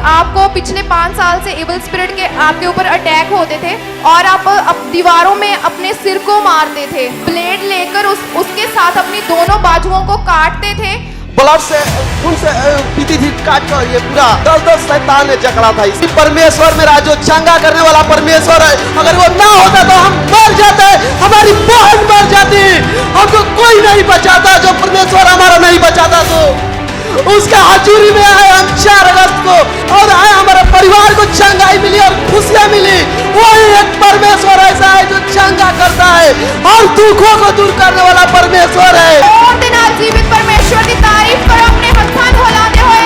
आपको पिछले 5 साल से इविल स्पिरिट के आपके ऊपर अटैक होते थे और आप दीवारों में अपने सिर को मारते थे, ब्लेड लेकर उसके साथ अपनी दोनों बाजुओं को काटते थे, ब्लड से खून से पीती थी काट कर। ये पूरा 10 शैतान ने जकड़ा था। इसी परमेश्वर मेरा जो चंगा करने वाला परमेश्वर है, अगर वो ना होता तो हम मर जाते, हमारी बहन मर जाती, हमको कोई नहीं बचाता। जो परमेश्वर हमारा नहीं बचाता तो उसका हजूरी में आए हम 4 अगस्त को, और आए हमारे परिवार को चंगाई मिली और खुशियां मिली। वही एक परमेश्वर ऐसा है जो चंगा करता है और दुखों को दूर करने वाला परमेश्वर है। और दिन आज जीवित परमेश्वर की तारीफ करो अपने हत्थां हिलाते हुए।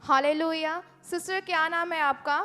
हालेलुया। सिस्टर, क्या नाम है आपका?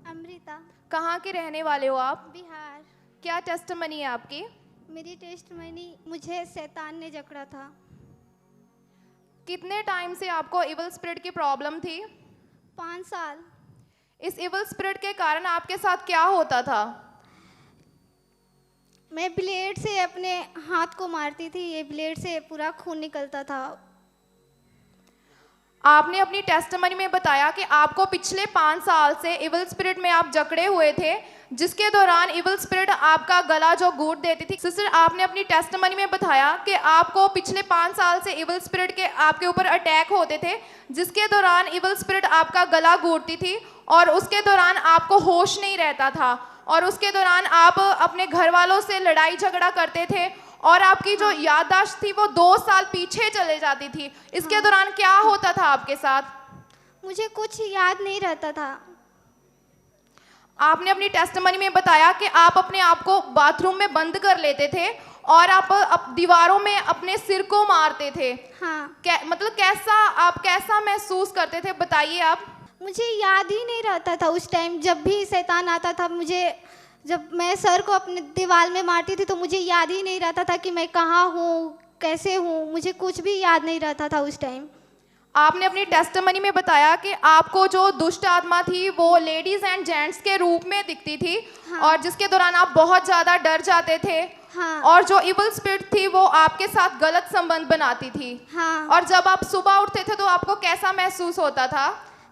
अमृता। कहाँ के रहने वाले हो आप? बिहार। क्या टेस्टमनी है आपकी? मेरी टेस्टमनी, मुझे शैतान ने जकड़ा था। कितने टाइम से आपको इविल स्पिरिट की प्रॉब्लम थी? 5 साल। इस इविल स्पिरिट के कारण आपके साथ क्या होता था? मैं ब्लेड से अपने हाथ को मारती थी, ये ब्लेड से पूरा खून निकलता था। आपने अपनी टेस्टमनी में बताया कि आपको पिछले 5 साल से इविल स्पिरिट में आप जकड़े हुए थे, जिसके दौरान इविल स्पिरिट आपका गला जो घूट देती थी। सिस्टर, आपने अपनी टेस्टमनी में बताया कि आपको पिछले 5 साल से इविल स्पिरिट के आपके ऊपर अटैक होते थे, जिसके दौरान इविल स्पिरिट आपका गला घूटती थी और उसके दौरान आपको होश नहीं रहता था, और उसके दौरान आप अपने घर वालों से लड़ाई झगड़ा करते थे और आपकी जो याददाश्त थी वो 2 साल पीछे चले जाती थी। इसके दौरान क्या होता था आपके साथ? मुझे कुछ याद नहीं रहता था। आपने अपनी टेस्टमनी में बताया कि आप अपने आप को बाथरूम में बंद कर लेते थे और आप दीवारों में अपने सिर को मारते थे। हाँ। मतलब आप कैसा महसूस करते थे, बताइए आप। मुझे याद ही नहीं रहता था उस टाइम। जब भी शैतान आता था, जब मैं सर को अपने दीवार में मारती थी तो मुझे याद ही नहीं रहता था कि मैं कहाँ हूँ, कैसे हूँ, मुझे कुछ भी याद नहीं रहता था उस टाइम। आपने अपनी टेस्टमनी में बताया कि आपको जो दुष्ट आत्मा थी वो लेडीज एंड जेंट्स के रूप में दिखती थी। हाँ। और जिसके दौरान आप बहुत ज़्यादा डर जाते थे। हाँ। और जो इविल स्पिरिट थी वो आपके साथ गलत संबंध बनाती थी। हाँ। और जब आप सुबह उठते थे तो आपको कैसा महसूस होता था?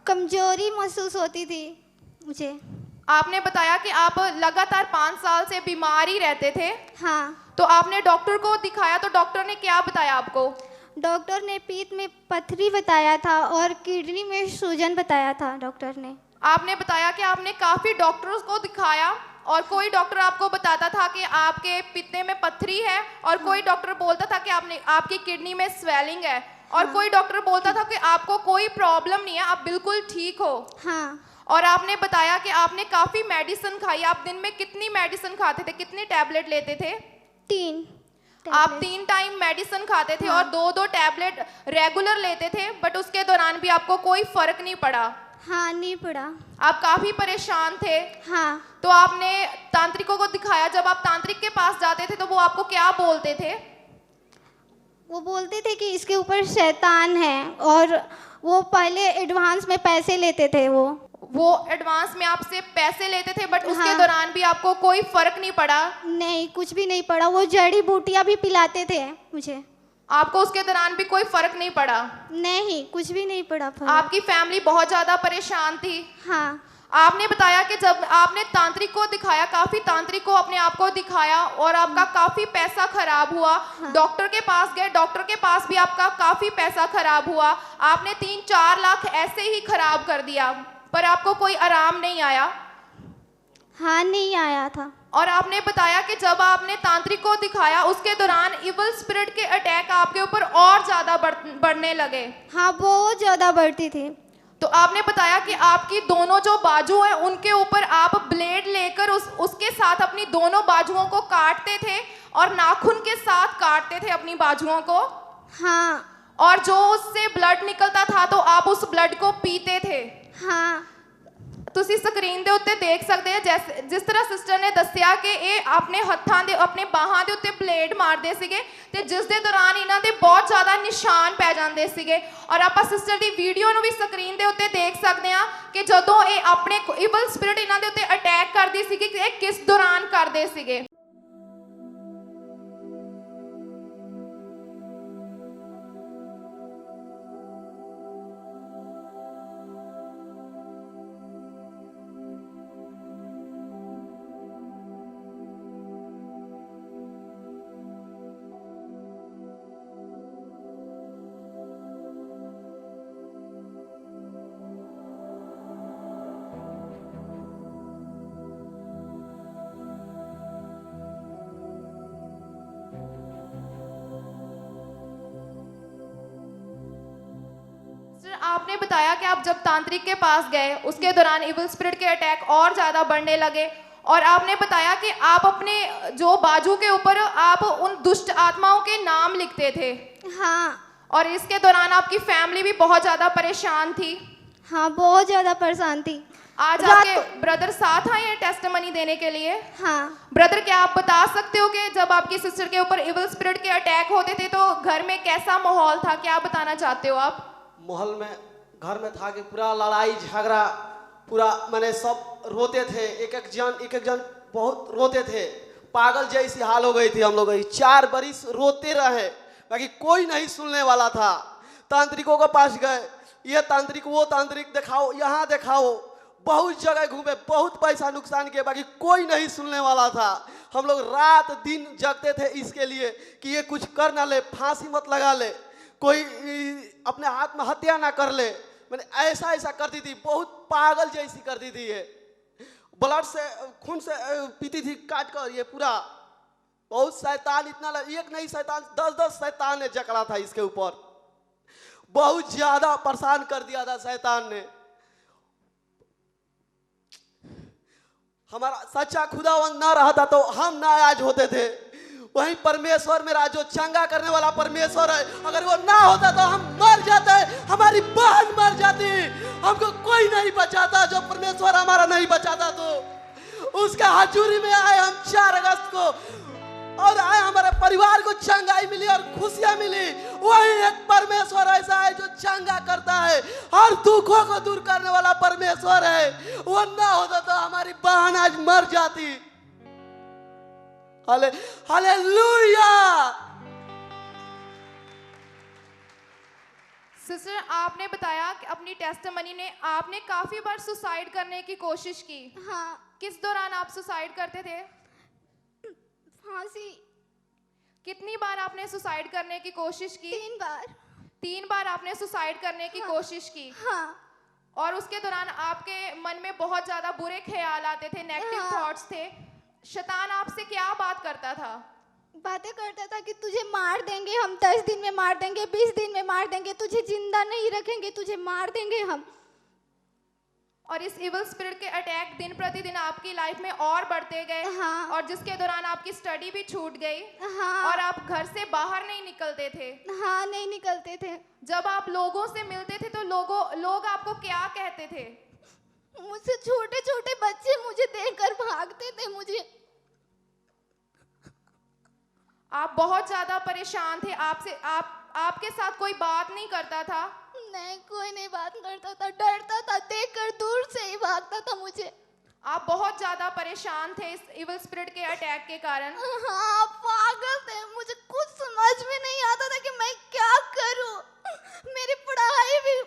कमजोरी महसूस होती थी मुझे। आपने बताया कि आप लगातार 5 साल से बीमार ही रहते थे। हाँ। तो आपने डॉक्टर को दिखाया तो डॉक्टर ने क्या बताया आपको? डॉक्टर ने पीठ में पथरी बताया था और किडनी में सूजन बताया था डॉक्टर ने। आपने बताया कि आपने काफ़ी डॉक्टर्स को दिखाया और कोई डॉक्टर आपको बताता था कि आपके पित्ते में पथरी है, और कोई डॉक्टर बोलता था कि आपकी किडनी में स्वेलिंग है, और कोई डॉक्टर बोलता था कि आपको कोई प्रॉब्लम नहीं है, आप बिल्कुल ठीक हो। हाँ। और आपने बताया कि आपने काफ़ी मेडिसिन खाई। आप दिन में कितनी मेडिसिन खाते थे, कितनी टैबलेट लेते थे? 3। आप 3 टाइम मेडिसिन खाते थे। हाँ। और 2-2 टैबलेट रेगुलर लेते थे, बट उसके दौरान भी आपको कोई फर्क नहीं पड़ा। हाँ, नहीं पड़ा। आप काफ़ी परेशान थे। हाँ। तो आपने तांत्रिकों को दिखाया। जब आप तांत्रिक के पास जाते थे तो वो आपको क्या बोलते थे? वो बोलते थे कि इसके ऊपर शैतान है, और वो पहले एडवांस में पैसे लेते थे। वो एडवांस में आपसे पैसे लेते थे, बट उसके हाँ। दौरान भी आपको कोई फर्क नहीं पड़ा? नहीं, कुछ भी नहीं पड़ा। वो जड़ी बूटियाँ भी पिलाते थे मुझे। आपको उसके दौरान भी कोई फर्क नहीं पड़ा? नहीं, कुछ भी नहीं पड़ा फर्क। आपकी फैमिली बहुत ज़्यादा परेशान थी। हाँ। आपने बताया कि जब आपने तांत्रिक को दिखाया, काफ़ी तांत्रिक को अपने आप को दिखाया और आपका काफ़ी पैसा खराब हुआ। हाँ। डॉक्टर के पास गए, डॉक्टर के पास भी आपका काफ़ी पैसा खराब हुआ। आपने 3-4 लाख ऐसे ही खराब कर दिया, पर आपको कोई आराम नहीं आया। हाँ, नहीं आया था। और आपने बताया कि जब आपने तांत्रिक को दिखाया उसके दौरान इविल स्पिरिट के अटैक आपके ऊपर और ज़्यादा बढ़ने लगे। हाँ, बहुत ज़्यादा बढ़ती थी। तो आपने बताया कि आपकी दोनों जो बाजू हैं उनके ऊपर आप ब्लेड लेकर उसके साथ अपनी दोनों बाजुओं को काटते थे और नाखून के साथ काटते थे अपनी बाजुओं को। हाँ। और जो उससे ब्लड निकलता था तो आप उस ब्लड को पीते थे। हाँ। ਤੁਸੀਂ ਸਕਰੀਨ ਦੇ ਉੱਤੇ ਦੇਖ ਸਕਦੇ ਆ ਜਿਸ ਤਰ੍ਹਾਂ ਸਿਸਟਰ ਨੇ ਦੱਸਿਆ ਕਿ ਇਹ ਆਪਣੇ ਹੱਥਾਂ ਦੇ ਆਪਣੇ ਬਾਹਾਂ ਦੇ ਉੱਤੇ ਬਲੇਡ ਮਾਰਦੇ ਸੀਗੇ ਤੇ ਜਿਸ ਦੇ ਦੌਰਾਨ ਇਹਨਾਂ ਦੇ ਬਹੁਤ ਜ਼ਿਆਦਾ ਨਿਸ਼ਾਨ ਪੈ ਜਾਂਦੇ ਸੀਗੇ। ਔਰ ਆਪਾਂ ਸਿਸਟਰ ਦੀ ਵੀਡੀਓ ਨੂੰ ਵੀ ਸਕਰੀਨ ਦੇ ਉੱਤੇ ਦੇਖ ਸਕਦੇ ਆ ਕਿ ਜਦੋਂ ਇਹ ਆਪਣੇ ਇਵਲ ਸਪਿਰਿਟ ਇਹਨਾਂ ਦੇ ਉੱਤੇ ਅਟੈਕ ਕਰਦੀ ਸੀਗੀ ਕਿ ਇਹ ਕਿਸ ਦੌਰਾਨ ਕਰਦੇ ਸੀਗੇ। आपने बताया कि आप जब तांत्रिक के पास गए उसके दौरान इविल स्पिरिट के अटैक और ज़्यादा बढ़ने लगे, और आपने बताया कि आप अपने जो बाजू के ऊपर आप उन दुष्ट आत्माओं के नाम लिखते थे, हाँ और इसके दौरान आपकी फैमिली भी बहुत ज़्यादा परेशान थी। हाँ, बहुत ज़्यादा परेशान थी। आज रात आपके ब्रदर साथ आए हैं टेस्टिमनी देने के लिए। हाँ, ब्रदर, क्या आप बता सकते हो कि जब आपकी सिस्टर के ऊपर इविल स्पिरिट के अटैक होते थे तो घर में कैसा माहौल था, क्या बताना चाहते हो आप? माहौल में घर में था कि पूरा लड़ाई झगड़ा, पूरा मैंने सब रोते थे, एक एक जन बहुत रोते थे, पागल जैसी हाल हो गई थी हम लोग। 4 बरिस रोते रहे, बाकी कोई नहीं सुनने वाला था। तांत्रिकों के पास गए, ये तांत्रिक वो तांत्रिक दिखाओ, यहाँ दिखाओ, बहुत जगह घूमे, बहुत पैसा नुकसान किया, बाकी कोई नहीं सुनने वाला था। हम लोग रात दिन जगते थे इसके लिए कि ये कुछ कर ना ले, फांसी मत लगा ले, कोई अपने आत्महत्या ना कर ले। मैंने ऐसा करती थी, बहुत पागल जैसी करती थी। ये ब्लड से खून से पीती थी काट कर, ये पूरा बहुत शैतान, इतना एक नहीं शैतान 10 शैतान ने जकड़ा था इसके ऊपर, बहुत ज्यादा परेशान कर दिया था शैतान ने। हमारा सच्चा खुदावन ना रहता तो हम ना आज होते थे। वहीं परमेश्वर मेरा जो चंगा करने वाला परमेश्वर है, अगर वो ना होता तो हम मर जाते, हमारी बहन मर जाती, हमको कोई नहीं बचाता। जो परमेश्वर हमारा नहीं बचाता तो उसका हजूरी में आए हम 4 अगस्त को, और आए हमारे परिवार को चंगाई मिली और खुशियां मिली। वही एक परमेश्वर ऐसा है जो चंगा करता है, हर दुखों को दूर करने वाला परमेश्वर है। वो ना होता तो हमारी बहन आज मर जाती। हालेलुया। सिस्टर, आपने बताया कि अपनी टेस्टिमनी ने आपने काफी बार सुसाइड करने की कोशिश की। हाँ, किस दौरान आप सुसाइड करते थे? फांसी। कितनी बार आपने सुसाइड करने की कोशिश की? 3 बार। 3 बार आपने सुसाइड करने की कोशिश की। हाँ, और उसके दौरान आपके मन में बहुत ज्यादा बुरे ख्याल आते थे, नेगेटिव हाँ। थॉट्स थे। शैतान आपसे क्या बात करता था? बातें करता था कि तुझे मार देंगे हम, 10 दिन में मार देंगे, 20 दिन में मार देंगे, तुझे जिंदा नहीं रखेंगे, तुझे मार देंगे हम। और इस इविल स्पिरिट के अटैक दिन प्रतिदिन आपकी लाइफ में और बढ़ते गए। हाँ। और जिसके दौरान आपकी स्टडी भी छूट गई। हाँ। और आप घर से बाहर नहीं निकलते थे। हाँ, नहीं निकलते थे। जब आप लोगों से मिलते थे तो लोग आपको क्या कहते थे? मुझसे छोटे छोटे बच्चे मुझे देखकर भागते थे। मुझे आप बहुत ज्यादा परेशान थे। आपके साथ कोई बात नहीं करता था? नहीं, कोई नहीं बात करता था, डरता था, देखकर दूर से ही भागता था मुझे। आप बहुत ज्यादा परेशान थे इस इविल स्पिरिट के अटैक के कारण। हाँ, पागल थे। मुझे कुछ समझ में नहीं आता था कि मैं क्या करूं। मेरी पढ़ाई भी।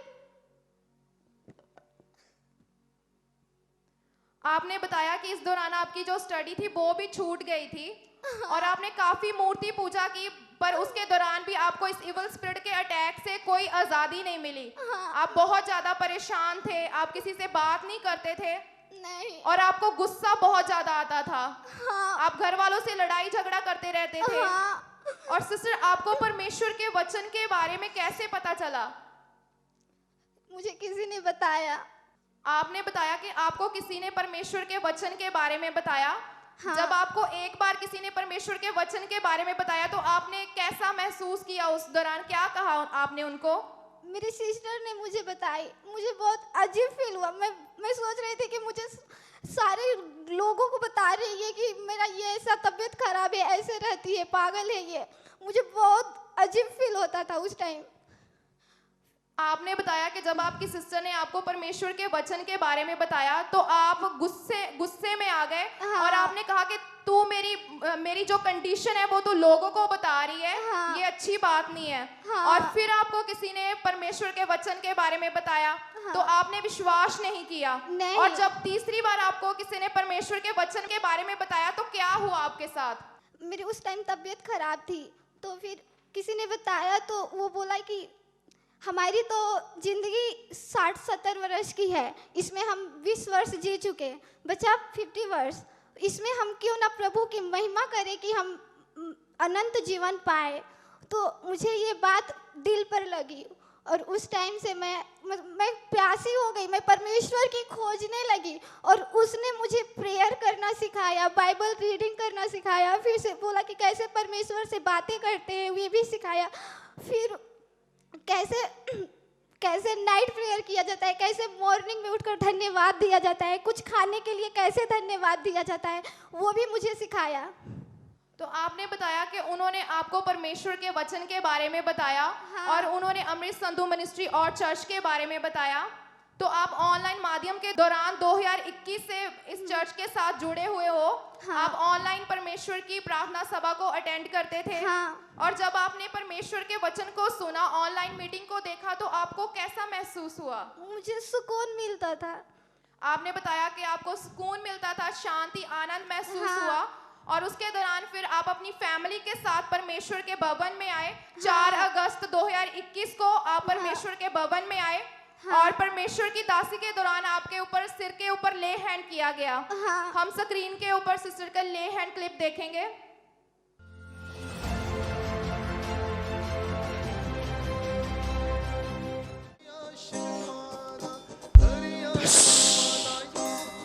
आपने बताया कि इस दौरान आपकी जो स्टडी थी वो भी छूट गई थी। और आपने काफी मूर्ति पूजा की, पर उसके दौरान भी आपको इस इविल स्पिरिट के अटैक से कोई आजादी नहीं मिली। आप बहुत ज्यादा परेशान थे, आप किसी से बात नहीं करते थे। नहीं। और आपको गुस्सा बहुत ज्यादा आता था। हाँ। आप घर वालों से लड़ाई झगड़ा करते रहते थे। हाँ। और सिस्टर, आपको परमेश्वर के वचन के बारे में कैसे पता चला? मुझे किसी ने बताया। आपने बताया कि आपको किसी ने परमेश्वर के वचन के बारे में बताया। हाँ। जब आपको एक बार किसी ने परमेश्वर के वचन के बारे में बताया तो आपने कैसा महसूस किया? उस दौरान क्या कहा आपने उनको? मेरी सिस्टर ने मुझे बताई। मुझे बहुत अजीब फील हुआ। मैं सोच रही थी कि मुझे सारे लोगों को बता रही है कि मेरा ये ऐसा तबीयत खराब है, ऐसे रहती है, पागल है ये। मुझे बहुत अजीब फील होता था उस टाइम। आपने बताया कि जब आपकी सिस्टर ने आपको परमेश्वर के वचन के बारे में बताया तो आप गुस्से में आ गए। हाँ। और आपने कहा कि तू मेरी जो कंडीशन है वो तो लोगों को बता रही है। हाँ। ये अच्छी बात नहीं है। हाँ। और फिर आपको किसी ने परमेश्वर के वचन के बारे में बताया। हाँ। तो आपने विश्वास नहीं किया। नहीं। और जब तीसरी बार आपको किसी ने परमेश्वर के वचन के बारे में बताया तो क्या हुआ आपके साथ? मेरी उस टाइम तबीयत खराब थी, तो फिर किसी ने बताया तो वो बोला कि हमारी तो ज़िंदगी 60-70 वर्ष की है, इसमें हम 20 वर्ष जी चुके, बचा 50 वर्ष। इसमें हम क्यों ना प्रभु की महिमा करें कि हम अनंत जीवन पाए। तो मुझे ये बात दिल पर लगी और उस टाइम से मैं प्यासी हो गई, मैं परमेश्वर की खोजने लगी और उसने मुझे प्रेयर करना सिखाया, बाइबल रीडिंग करना सिखाया, फिर से बोला कि कैसे परमेश्वर से बातें करते हैं ये भी सिखाया, फिर कैसे नाइट प्रेयर किया जाता है, कैसे मॉर्निंग में उठकर धन्यवाद दिया जाता है, कुछ खाने के लिए कैसे धन्यवाद दिया जाता है, वो भी मुझे सिखाया। तो आपने बताया कि उन्होंने आपको परमेश्वर के वचन के बारे में बताया। हाँ। और उन्होंने अमृत संधु मिनिस्ट्री और चर्च के बारे में बताया। तो आप ऑनलाइन माध्यम के दौरान 2021 से इस चर्च के साथ जुड़े हुए हो। हाँ। आप ऑनलाइन परमेश्वर की प्रार्थना सभा को अटेंड करते थे। हाँ। और जब आपने परमेश्वर के वचन को सुना, ऑनलाइन मीटिंग को देखा, तो आपको कैसा महसूस हुआ? मुझे सुकून मिलता था। आपने बताया कि आपको सुकून मिलता था, शांति, आनंद महसूस हाँ। हुआ। और उसके दौरान फिर आप अपनी फैमिली के साथ परमेश्वर के भवन में आए। 4 अगस्त 2021 को आप परमेश्वर के भवन में आए। हाँ। और परमेश्वर की दासी के दौरान आपके ऊपर, सिर के ऊपर ले हैंड किया गया। हाँ। हम स्क्रीन के ऊपर सिस्टर का ले हैंड क्लिप देखेंगे।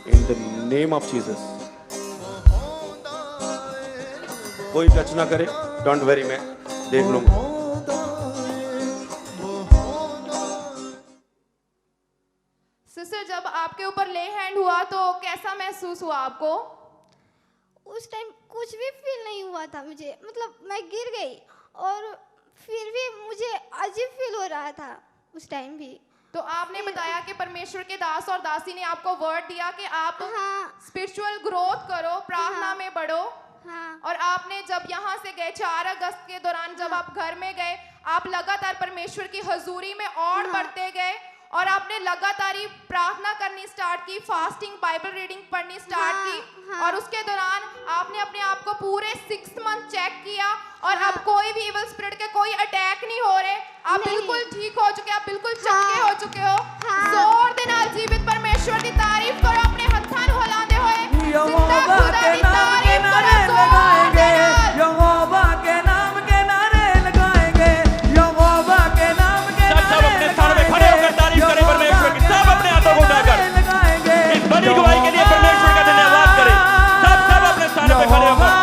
In the name of Jesus. कोई टच ना करे, डोंट वरी, मैं देख लूंगा। सिस्टर, जब आपके ऊपर ले हैंड हुआ तो कैसा महसूस हुआ आपको? उस टाइम कुछ भी फील नहीं हुआ था मुझे, मतलब मैं गिर गई और फिर भी मुझे अजीब फील हो रहा था उस टाइम भी। तो आपने बताया कि परमेश्वर के दास और दासी ने आपको वर्ड दिया कि आप हाँ। स्पिरिचुअल ग्रोथ करो, प्रार्थना हाँ। में बढ़ो। हाँ। और आपने जब यहाँ से गए 4 अगस्त के दौरान, जब आप घर में गए, आप लगातार परमेश्वर की हजूरी में और बढ़ते गए और आपने लगातार ही प्रार्थना करनी स्टार्ट की, फास्टिंग, बाइबल रीडिंग पढ़नी स्टार्ट की। और उसके दौरान आपने अपने आप को पूरे 6 मंथ चेक किया और अब कोई भी इविल स्पिरिट के कोई अटैक नहीं हो रहे। आप बिल्कुल ठीक हो चुके, आप बिल्कुल चंगे हो चुके हो। जोर दे नाल जीवित परमेश्वर की तारीफ करो, अपने हत्थां नूं हिलांदे होए जिंदा खुदा दी तारीफ करो। लगाएंगे यहोवा के नाम के नारे लगाएंगे, यहोवा के नाम के सब अपने स्थान पे खड़े होकर तारीफ करें परमेश्वर की। सब अपने हाथों को उठाकर इस बड़ी गवाही के लिए परमेश्वर का धन्यवाद करें। सब अपने स्थान पे खड़े होकर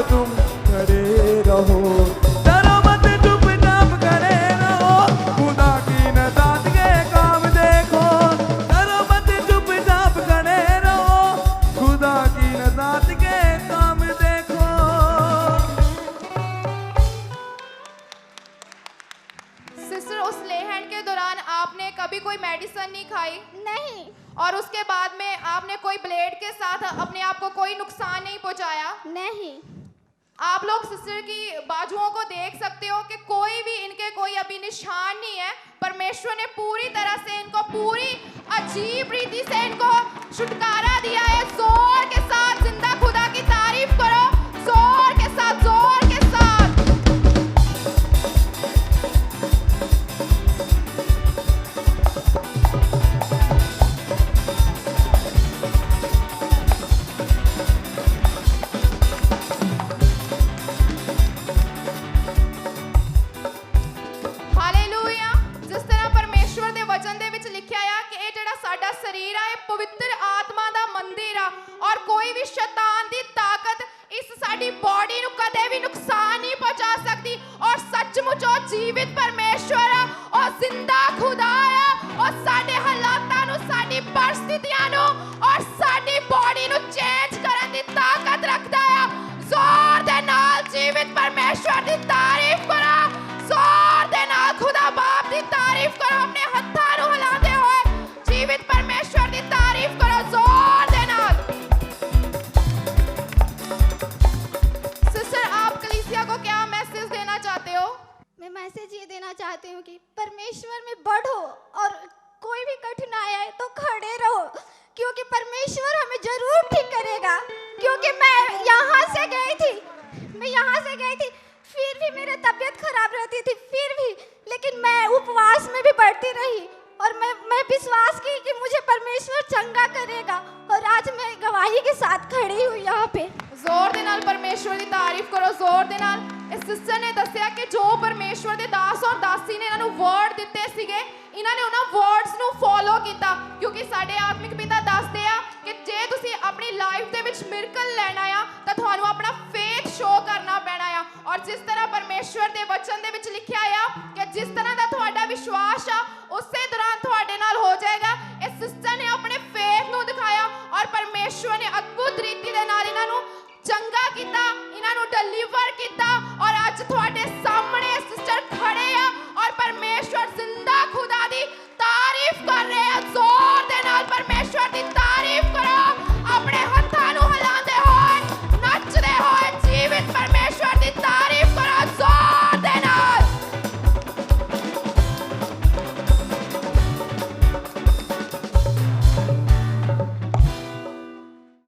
तुम खड़े रहो, डरो मत, चुपचाप खड़े रहो, खुदा की नज़ात के काम देखो। डरो मत, चुपचाप खड़े रहो, खुदा की नज़ात के काम देखो। सिस्टर, उस ले हैंड के दौरान आपने कभी कोई मेडिसिन नहीं खाई? नहीं। और उसके बाद में आपने कोई ब्लेड के साथ अपने आप को कोई नुकसान नहीं पहुंचाया? नहीं। आप लोग सिस्टर की बाजुओं को देख सकते हो कि कोई भी इनके कोई अभी निशान नहीं है। परमेश्वर ने पूरी तरह से इनको, पूरी अजीब रीति से इनको छुटकारा दिया है। जोर के साथ जिंदा खुदा की तारीफ करो, जोर के साथ, जोर के साथ। हालेलुया। जिस तरह परमेश्वर दे वचन दे विच लिखिया है कि ये जेड़ा साडा शरीर है, पवित्र आत्मा दा मंदिर आ और कोई भी शैतान दी ताकत इस साडी बॉडी नु कदे भी नुकसान नहीं पहुंचा सकती। और सचमुच ओ जीवित परमेश्वर आ, और जिंदा खुदा है और साडे हालातां नु, साडी परिस्थितियां नु और साडी बॉडी नु चेंज करन दी ताकत रखदा है। जोर दे नाल जीवित परमेश्वर दी तारीफ करो, जोर दे नाल खुदा बाप दी तारीफ करो, अपने हत्थां नूं हिलांदे होए जीवित परमेश्वर दी तारीफ करो, जोर दे नाल। सिस्टर, आप कलीसिया को क्या परमेश्वर में बढ़ो और कोई भी कठिनाई आए तो खड़े रहो, क्योंकि परमेश्वर हमें जरूर ठीक करेगा। क्योंकि मैं यहाँ से गई थी, फिर भी मेरी तबीयत खराब रहती थी, फिर भी, लेकिन मैं उपवास में भी बढ़ती रही और मैं विश्वास की कि मुझे परमेश्वर चंगा करेगा, और आज मैं गवाही के साथ खड़ी हूँ यहाँ पे। ਜ਼ੋਰ ਦੇ ਨਾਲ ਪਰਮੇਸ਼ਵਰ ਦੀ ਤਾਰੀਫ ਕਰੋ, ਜ਼ੋਰ ਦੇ ਨਾਲ। ਇਸ ਸਿਸਟਰ ਨੇ ਦੱਸਿਆ ਕਿ ਜੋ ਪਰਮੇਸ਼ਵਰ ਦੇ ਦਾਸ ਔਰ ਦਾਸੀ ਨੇ ਇਹਨਾਂ ਨੂੰ ਵਰਡ ਦਿੱਤੇ ਸੀਗੇ, ਇਹਨਾਂ ਨੇ ਉਹਨਾਂ ਵਰਡਸ ਨੂੰ ਫੋਲੋ ਕੀਤਾ, ਕਿਉਂਕਿ ਸਾਡੇ ਆਤਮਿਕ ਪਿਤਾ ਦੱਸਦੇ ਆ ਕਿ ਜੇ ਤੁਸੀਂ ਆਪਣੀ ਲਾਈਫ ਦੇ ਵਿੱਚ ਮਿਰਕਲ ਲੈਣਾ ਆ ਤਾਂ ਤੁਹਾਨੂੰ ਆਪਣਾ ਫੇਥ ਸ਼ੋ ਕਰਨਾ ਪੈਣਾ ਆ। ਔਰ ਜਿਸ ਤਰ੍ਹਾਂ ਪਰਮੇਸ਼ਵਰ ਦੇ ਵਚਨ ਦੇ ਵਿੱਚ ਲਿਖਿਆ ਆ ਕਿ ਜਿਸ ਤਰ੍ਹਾਂ ਦਾ ਤੁਹਾਡਾ ਵਿਸ਼ਵਾਸ ਆ ਉਸੇ ਤਰ੍ਹਾਂ ਤੁਹਾਡੇ ਨਾਲ